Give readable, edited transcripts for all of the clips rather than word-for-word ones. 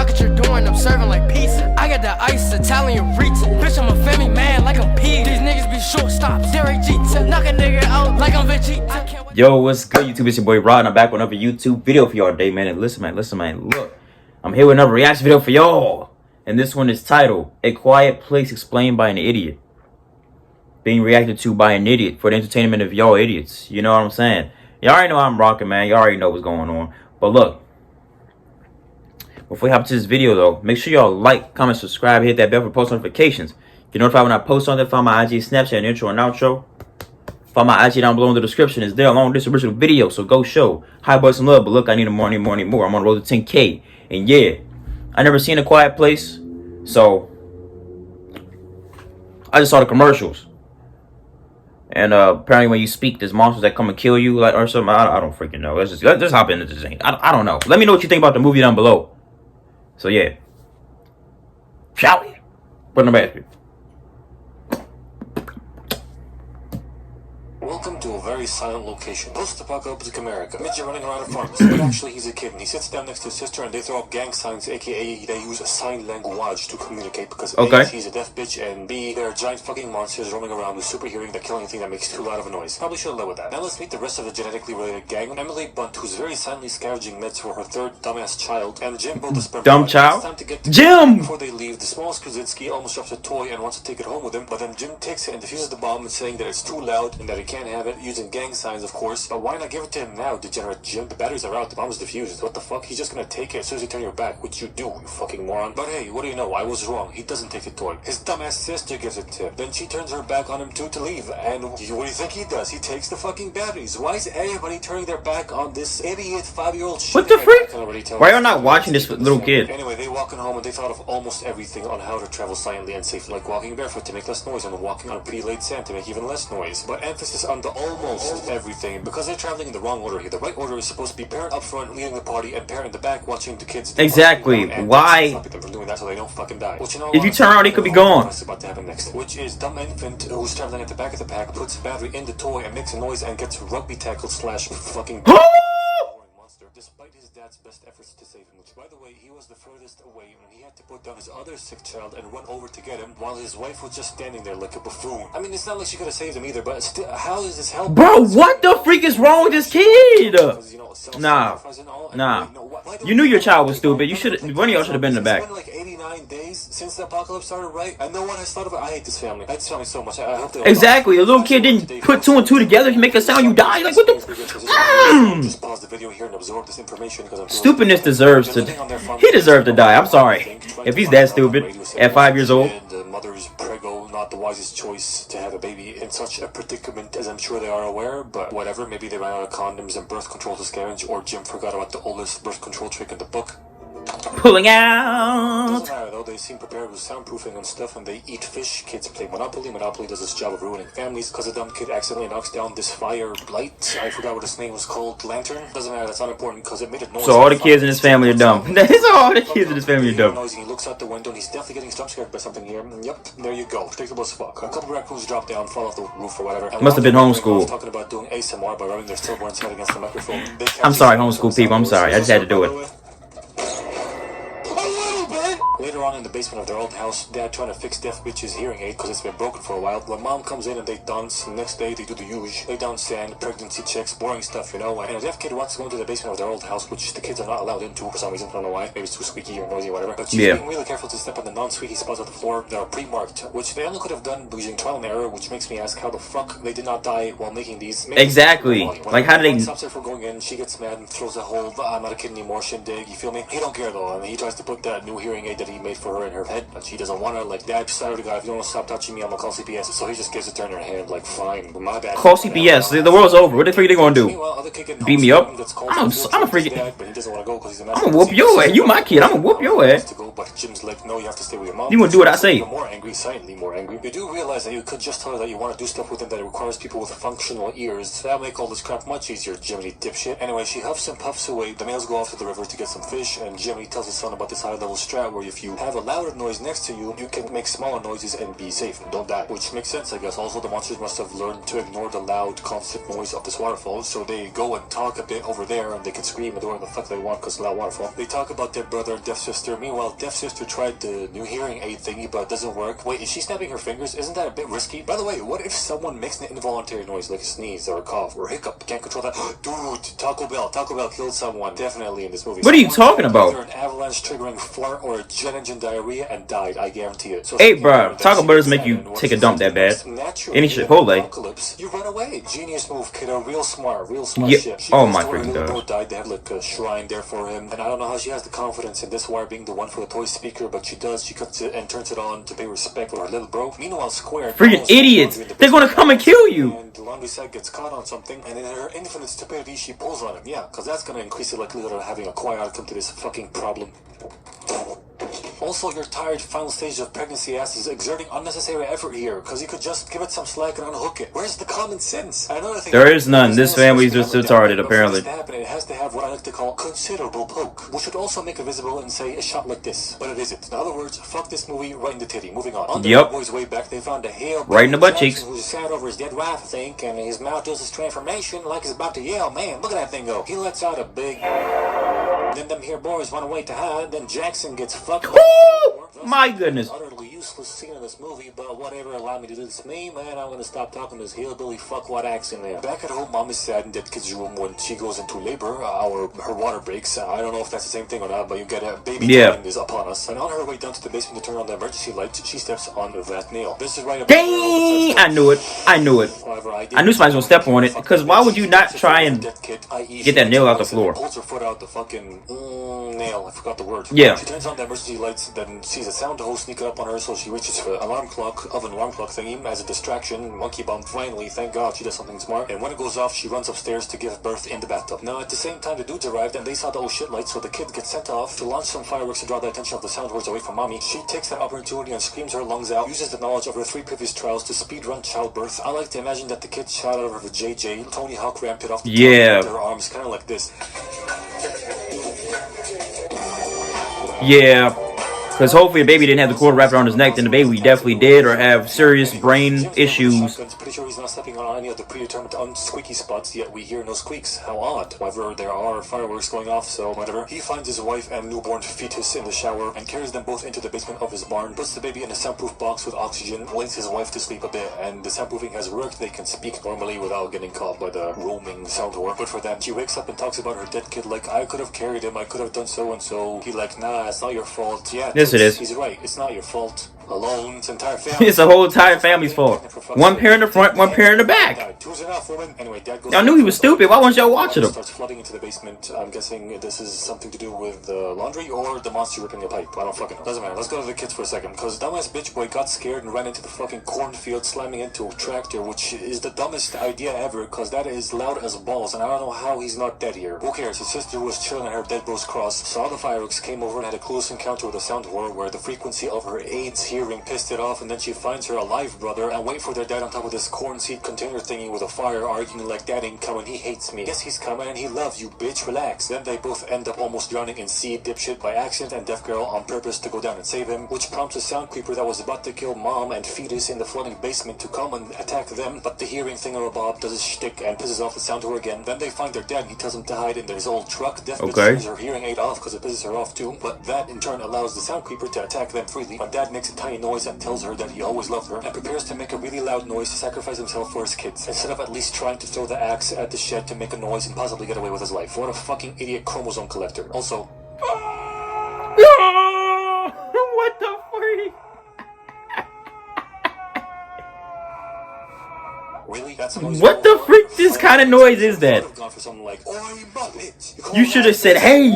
Look what you're doing, I'm serving like pizza. I got the ice, Italian reach. Bitch, I'm a family man like I'm P. These niggas be shortstops. Derek Jeter, knock a nigga out like I'm Vegeta. Yo, what's good, YouTube? It's your boy Rod, and I'm back with another YouTube video for y'all today, man. And listen, man, look. I'm here with another reaction video for y'all. And this one is titled, A Quiet Place Explained by an Idiot. Being reacted to by an idiot for the entertainment of y'all idiots. You know what I'm saying? Y'all already know I'm rocking, man. Y'all already know what's going on. But look, before we hop to this video, though, make sure y'all like, comment, subscribe, hit that bell for post notifications. Get notified when I post something. Find my IG, Snapchat, and intro and outro. Find my IG down below in the description. It's there along with this original video, so go show. Hi, boys, some love, but look, I need more. I'm on the road to 10K. And yeah, I never seen A Quiet Place, so I just saw the commercials. And apparently when you speak, there's monsters that come and kill you, like, or something. I don't freaking know. Let's just hop into this thing. I don't know. Let me know what you think about the movie down below. So yeah, shall we? Put in the basket. Welcome to a very silent location. Post-apocalyptic America. Midget running around a pharmacy, but actually he's a kid, and he sits down next to his sister, and they throw up gang signs, aka they use a sign language to communicate, because A, he's a deaf bitch, and B, there are giant fucking monsters roaming around with super hearing that kill anything that makes too loud of a noise. Probably should have led with that. Now let's meet the rest of the genetically related gang. Emily Bunt, who's very silently scavenging meds for her third dumbass child, and Jim, both the sperm dumb child? It's time to get Jim! Before they leave, the smallest Krasinski almost drops a toy and wants to take it home with him, but then Jim takes it and defuses the bomb, saying that it's too loud and that he can't have it, using gang signs, of course. But why not give it to him now, degenerate Jim? The batteries are out, the bomb is defused. What the fuck? He's just gonna take it as soon as you turn your back, which you do, you fucking moron. But hey, what do you know? I was wrong. He doesn't take the toy. His dumbass sister gives it to him. Then she turns her back on him too to leave. And what do you think he does? He takes the fucking batteries. Why is everybody turning their back on this idiot 5-year-old shit? What the freak? Why are you not watching this little kid? Anyway, they walking home and they thought of almost everything on how to travel silently and safely, like walking barefoot to make less noise and walking on pretty laid sand to make even less noise. But emphasis on the almost everything, because they're traveling in the wrong order here. The right order is supposed to be parent up front leading the party and parent in the back watching the kids. Exactly. Why? Stop them from doing that so they don't fucking die. Which, you know, if you turn around, he could be gone. What's about to happen next? Which is dumb infant who's traveling at the back of the pack, puts battery in the toy and makes a noise and gets rugby tackled slash fucking monster, despite his dad's best efforts to save him. Which, by the way, he was the furthest away when he had to put down his other sick child and run over to get him while his wife was just standing there like a buffoon. I mean, it's not like she could have saved him either, but still, how does this help? Bro, what the freak is wrong with this kid? Nah. You knew your child was stupid. You should. One of y'all should have been in the back. It's been like 89 days since the apocalypse started, right? And no one has thought of it. I hate this family. I hate this family so much. I hope they exactly. A little kid didn't put two and two together to make a sound. You die. Like what the? Just pause the video here and absorb this information because Stupidness deserves to. He deserves to die. I'm sorry. If he's that stupid at 5 years old. The mother's prego, not the wisest choice to have a baby in such a predicament, as I'm sure they are aware. But whatever. Maybe they ran out of condoms and birth control to scavenge, or Jim forgot about the oldest birth control trick in the book. Pulling out. Doesn't matter though, they seem prepared with soundproofing and stuff, and they eat fish. Kids play Monopoly. Monopoly does this job of ruining families because a dumb kid accidentally knocks down this fire light. I forgot what its name was called. Lantern. Doesn't matter, that's not important because it made it noise. So all the kids in his family are dumb. That's all the kids in his family are dumb. He looks out the window and he's definitely getting jump scared by something here. Yep, there you go. Predictable as fuck. A couple raccoons drop down, fall off the roof or whatever. Must have been homeschooled. Talking about doing ASMR by rubbing their stillborn's head against the microphone. I'm sorry, homeschool people. I'm sorry. I just had to do it. Later on in the basement of their old house, Dad trying to fix deaf bitch's hearing aid because it's been broken for a while. When Mom comes in and they dance, the next day they do the usual. Lay down sand, pregnancy checks, boring stuff, you know. And a deaf kid wants to go into the basement of their old house, which the kids are not allowed into for some reason. I don't know why. Maybe it's too squeaky or noisy or whatever. But she's being really careful to step on the non-squeaky spots of the floor that are pre-marked, which they only could have done using trial and error, which makes me ask how the fuck they did not die while making these. Exactly. Like how did they? Stops her from going in. She gets mad and throws a whole "I'm not a kid anymore" shindig. You feel me? He don't care though. I mean, he tries to put that new hearing aid that he made for her in her head, but she doesn't want her. Like, Dad, sorry to God, if you don't want to stop touching me, I'm gonna call CPS. So he just gives it to her in her hand, like, fine, my bad. Call CPS. The world's over. What the freak are they gonna do? Beat me up? I'm a freak. I'm gonna whoop your ass. You my kid. I'm gonna whoop your ass. Jim's like, no, you have to stay with your mom. You wouldn't do what I say. You're more angry, silently more angry. You do realize that you could just tell her that you want to do stuff with him that requires people with functional ears. That'll make all this crap much easier, Jiminy dipshit. Anyway, she huffs and puffs away. The males go off to the river to get some fish, and Jiminy tells his son about this high-level strat where if you have a louder noise next to you, you can make smaller noises and be safe and don't die. Which makes sense, I guess. Also, the monsters must have learned to ignore the loud, constant noise of this waterfall, so they go and talk a bit over there, and they can scream and do whatever the fuck they want because loud waterfall. They talk about their brother and deaf sister. Meanwhile, deaf sister tried the new hearing aid thingy, but it doesn't work. Wait, is she snapping her fingers? Isn't that a bit risky? By the way, what if someone makes an involuntary noise like a sneeze or a cough or a hiccup? Can't control that. Dude, Taco Bell killed someone definitely in this movie. What are you talking about? Either an avalanche triggering fart or a jet engine diarrhea and died. I guarantee it. So Hey, bro, Taco Bell doesn't make you take a dump that bad. Any Chipotle. You run away. Genius move, kiddo. Real smart Yeah. shit. She Oh goes my to where her freaking little God. bro died. They have like a shrine there for him, and I don't know how she has the confidence in this wire being the one for the toy speaker, but she does. She cuts it and turns it on to pay respect for her little bro. Meanwhile, Square Freaking idiots! They're gonna come and kill you! And the laundry sack gets caught on something, and in her infinite stupidity, she pulls on him. Yeah, because that's gonna increase the likelihood of having a quiet outcome to this fucking problem. Also, your tired final stage of pregnancy ass is exerting unnecessary effort here, because you could just give it some slack and unhook it. Where's the common sense? Another thing, There is none. This family's just retarded, apparently. For this to happen, it has to have what I like to call considerable poke, which would also make it visible and say a shot like this. But it isn't. In other words, fuck this movie right in the titty. Moving on. On the Yep. boys' way back, they found a hale Right in the butt Jackson cheeks. who's sad over his dead wife, I think, and his mouth does his transformation like he's about to yell. Man, look at that thing go. He lets out a big... Then them here boys run away to hide. Then Jackson gets fucked. Woo! My goodness. Utterly useless scene in this movie, but whatever. Allow me to do this to me, man. I'm gonna stop talking to this hillbilly fuckwad accent there. Back at home, mom is sad in that kid's room when she goes into labor, or her water breaks. I don't know if that's the same thing or not, but you get a baby time is upon us. And on her way down to the basement to turn on the emergency light, she steps on that nail. This is right about Dang! I knew it. I knew it. I knew somebody's gonna step on it, because why would you not try and get that nail out the floor? Pulls her foot out the fucking nail. I forgot the word. Yeah. She turns on the emergency lights, then sees a sound hole sneak up on her, so she reaches for an alarm clock thingy as a distraction. Monkey bomb. Finally, thank God, she does something smart. And when it goes off, she runs upstairs to give birth in the bathtub. Now, at the same time, the dudes arrived and they saw the old shit light, so the kid gets sent off to launch some fireworks to draw the attention of the sound hordes away from mommy. She takes that opportunity and screams her lungs out. Uses the knowledge of her 3 previous trials to speedrun childbirth. I like to imagine that the kid shot out of her JJ. Tony Hawk ramped it off the top with her arms, kind of like this. Yeah, because hopefully the baby didn't have the cord wrapped around his neck, then the baby definitely did or have serious brain issues. Pretty sure he's not stepping on any of the predetermined unsqueaky spots, yet we hear no squeaks. How odd. However, there are fireworks going off, so whatever. He finds his wife and newborn fetus in the shower and carries them both into the basement of his barn, puts the baby in a soundproof box with oxygen, lays his wife to sleep a bit, and the soundproofing has worked. They can speak normally without getting caught by the roaming sound whore. Good for them. She wakes up and talks about her dead kid like, I could have carried him, I could have done so and so. He like, nah, it's not your fault. Yeah, Yes, it is. He's right. It's not your fault. Alone, it's entire family. It's the whole entire family's fault. One parent in the front, one parent in the back. Two's enough, woman. Anyway, Dad goes. Y'all knew he was stupid. Why weren't y'all watching him? Starts flooding into the basement. I'm guessing this is something to do with the laundry or the monster ripping the pipe. I don't fucking know. Doesn't matter. Let's go to the kids for a second. Because dumbass bitch boy got scared and ran into the fucking cornfield, slamming into a tractor, which is the dumbest idea ever. Because that is loud as balls, and I don't know how he's not dead here. Who cares? His sister was chilling at her dead bro's cross, saw the fireworks, came over and had a close encounter with a sound whore where the frequency of her AIDS hearing pissed it off, and then she finds her alive brother and wait for their dad on top of this corn seed container thingy with a fire, arguing like dad ain't coming, he hates me. Yes, he's coming and he loves you, bitch, relax. Then they both end up almost drowning in seed dipshit by accident and deaf girl on purpose to go down and save him, which prompts a sound creeper that was about to kill mom and fetus in the flooding basement to come and attack them, but the hearing thingamabob does his shtick and pisses off the sound whore again. Then they find their dad and he tells them to hide in his old truck. Deaf bitch turns her hearing aid off because it pisses her off too, but that in turn allows the sound creeper to attack them freely. But dad makes a tiny noise and tells her that he always loved her and prepares to make a really loud noise to sacrifice himself for his kids, instead of at least trying to throw the axe at the shed to make a noise and possibly get away with his life. What a fucking idiot chromosome collector. Also, What the freak? really? That's the What the freak? This kind of noise is that? You should have said, hey,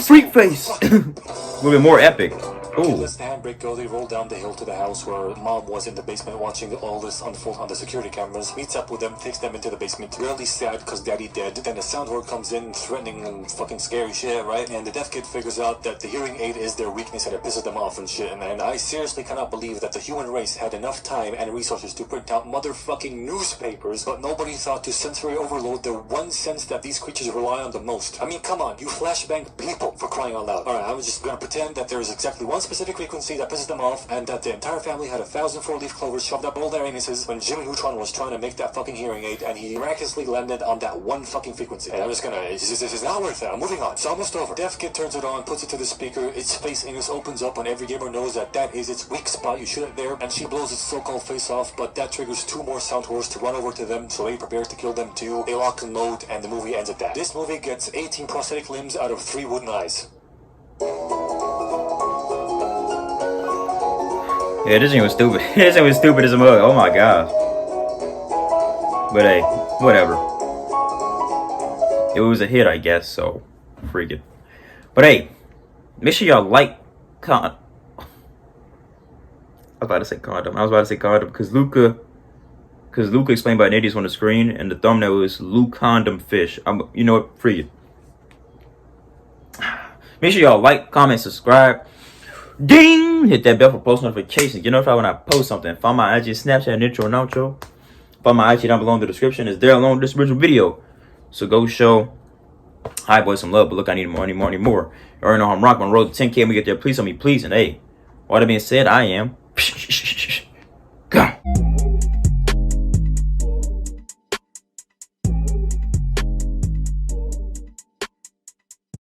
freak face. Would have been more epic. Kid Ooh. lets the handbrake go. They roll down the hill to the house where mom was in the basement watching all this unfold on the security cameras. Meets up with them, takes them into the basement. Really sad because daddy dead. Then the sound word comes in, threatening and fucking scary shit, right? And the deaf kid figures out that the hearing aid is their weakness and it pisses them off and shit. And I seriously cannot believe that the human race had enough time and resources to print out motherfucking newspapers, but nobody thought to sensory overload the one sense that these creatures rely on the most. I mean, come on, you flashbang people, for crying out loud. Alright, I was just gonna pretend that there is exactly one specific frequency that pisses them off, and that the entire family had 1,000 four-leaf clovers shoved up all their anuses when Jimmy Neutron was trying to make that fucking hearing aid, and he miraculously landed on that one fucking frequency. And I'm just gonna, this is not worth it. I'm moving on. It's almost over. Deaf kid turns it on, puts it to the speaker, its face anus opens up, and every gamer knows that that is its weak spot. You shoot it there, and she blows its so-called face off, but that triggers 2 more sound horrors to run over to them, so they prepare to kill them too. They lock and load, and the movie ends at that. This movie gets 18 prosthetic limbs out of 3 wooden eyes. Yeah, this thing was stupid. This thing was stupid as a mug. Oh my gosh. But hey, whatever. It was a hit, I guess, so freak it. But hey, make sure y'all like I was about to say condom because Luca explained by an idiot on the screen, and the thumbnail is Luke Condom Fish. You know what? Freak it. Make sure y'all like, comment, subscribe. Ding! Hit that bell for post notifications. Get notified when I post something. Find my IG, Snapchat, intro and outro. Find my IG down below in the description. It's there along this original video. So go show Hi Boy some love. But look, I need more. You already know I'm rocking on road to 10K. We get there. Please on me, please. And hey, all that being said, I am